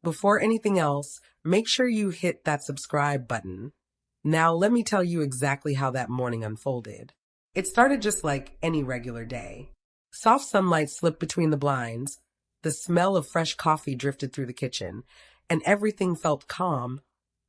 Before anything else, make sure you hit that subscribe button. Now, let me tell you exactly how that morning unfolded. It started just like any regular day. Soft sunlight slipped between the blinds, the smell of fresh coffee drifted through the kitchen, and everything felt calm,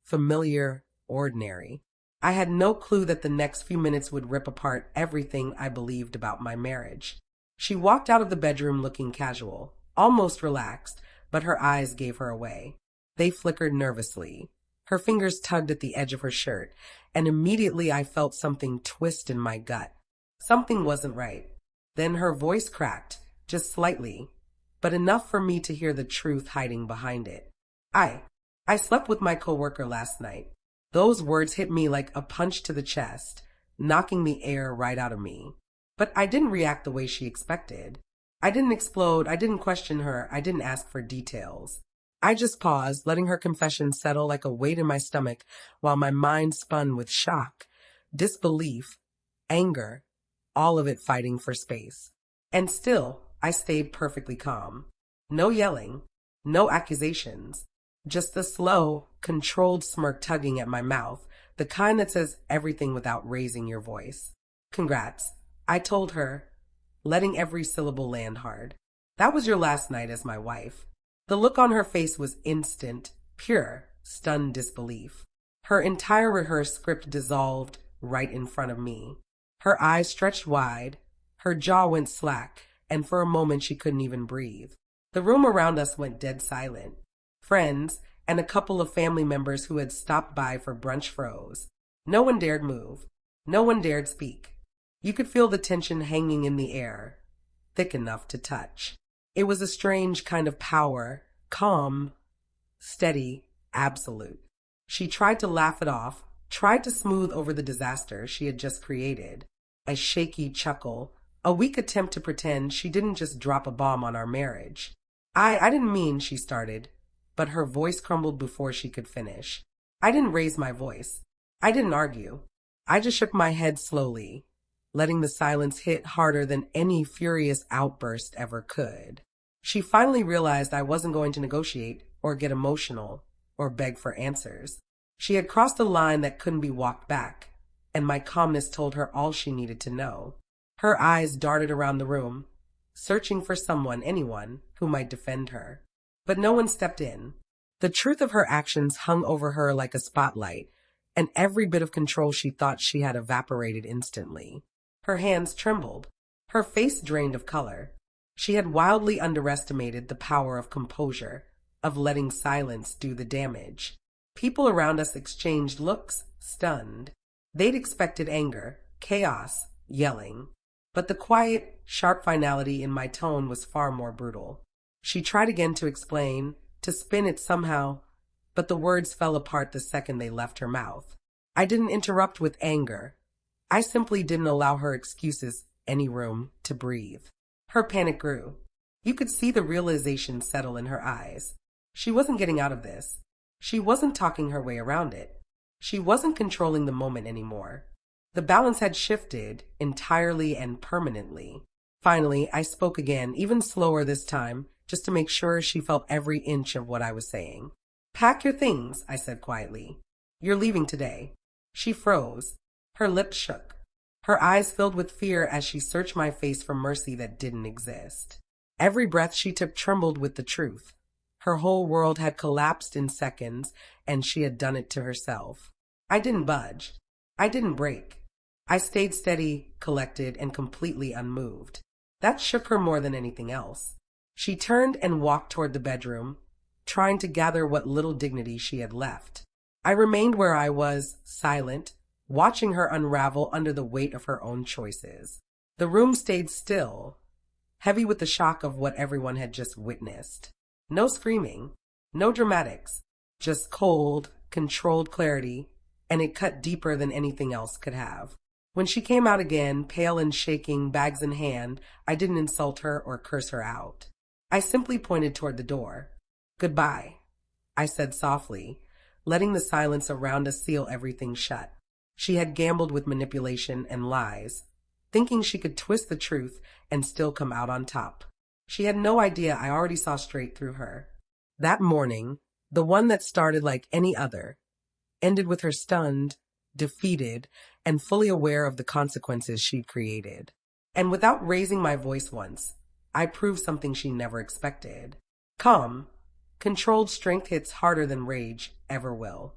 familiar, ordinary. I had no clue that the next few minutes would rip apart everything I believed about my marriage. She walked out of the bedroom looking casual, almost relaxed, but her eyes gave her away. They flickered nervously. Her fingers tugged at the edge of her shirt, and immediately I felt something twist in my gut. Something wasn't right. Then her voice cracked, just slightly, but enough for me to hear the truth hiding behind it. I slept with my coworker last night. Those words hit me like a punch to the chest, knocking the air right out of me. But I didn't react the way she expected. I didn't explode, I didn't question her, I didn't ask for details. I just paused, letting her confession settle like a weight in my stomach while my mind spun with shock, disbelief, anger, all of it fighting for space. And still, I stayed perfectly calm. No yelling, no accusations, just the slow, controlled smirk tugging at my mouth, the kind that says everything without raising your voice. Congrats, I told her, letting every syllable land hard. That was your last night as my wife. The look on her face was instant, pure, stunned disbelief. Her entire rehearsed script dissolved right in front of me. Her eyes stretched wide, her jaw went slack, and for a moment she couldn't even breathe. The room around us went dead silent. Friends and a couple of family members who had stopped by for brunch froze. No one dared move. No one dared speak. You could feel the tension hanging in the air, thick enough to touch. It was a strange kind of power, calm, steady, absolute. She tried to laugh it off, tried to smooth over the disaster she had just created. A shaky chuckle, a weak attempt to pretend she didn't just drop a bomb on our marriage. I didn't mean, she started, but her voice crumbled before she could finish. I didn't raise my voice. I didn't argue. I just shook my head slowly, letting the silence hit harder than any furious outburst ever could. She finally realized I wasn't going to negotiate or get emotional or beg for answers. She had crossed a line that couldn't be walked back, and my calmness told her all she needed to know. Her eyes darted around the room, searching for someone, anyone, who might defend her. But no one stepped in. The truth of her actions hung over her like a spotlight, and every bit of control she thought she had evaporated instantly. Her hands trembled. Her face drained of color. She had wildly underestimated the power of composure, of letting silence do the damage. People around us exchanged looks, stunned. They'd expected anger, chaos, yelling. But the quiet, sharp finality in my tone was far more brutal. She tried again to explain, to spin it somehow, but the words fell apart the second they left her mouth. I didn't interrupt with anger. I simply didn't allow her excuses any room to breathe. Her panic grew. You could see the realization settle in her eyes. She wasn't getting out of this. She wasn't talking her way around it. She wasn't controlling the moment anymore. The balance had shifted entirely and permanently. Finally, I spoke again, even slower this time, just to make sure she felt every inch of what I was saying. Pack your things, I said quietly. You're leaving today. She froze. Her lips shook. Her eyes filled with fear as she searched my face for mercy that didn't exist. Every breath she took trembled with the truth. Her whole world had collapsed in seconds, and she had done it to herself. I didn't budge. I didn't break. I stayed steady, collected, and completely unmoved. That shook her more than anything else. She turned and walked toward the bedroom, trying to gather what little dignity she had left. I remained where I was, silent, watching her unravel under the weight of her own choices. The room stayed still, heavy with the shock of what everyone had just witnessed. No screaming, no dramatics, just cold, controlled clarity, and it cut deeper than anything else could have. When she came out again, pale and shaking, bags in hand, I didn't insult her or curse her out. I simply pointed toward the door. Goodbye, I said softly, letting the silence around us seal everything shut. She had gambled with manipulation and lies, thinking she could twist the truth and still come out on top. She had no idea I already saw straight through her. That morning, the one that started like any other, ended with her stunned, defeated, and fully aware of the consequences she'd created. And without raising my voice once, I proved something she never expected. Calm, controlled strength hits harder than rage ever will.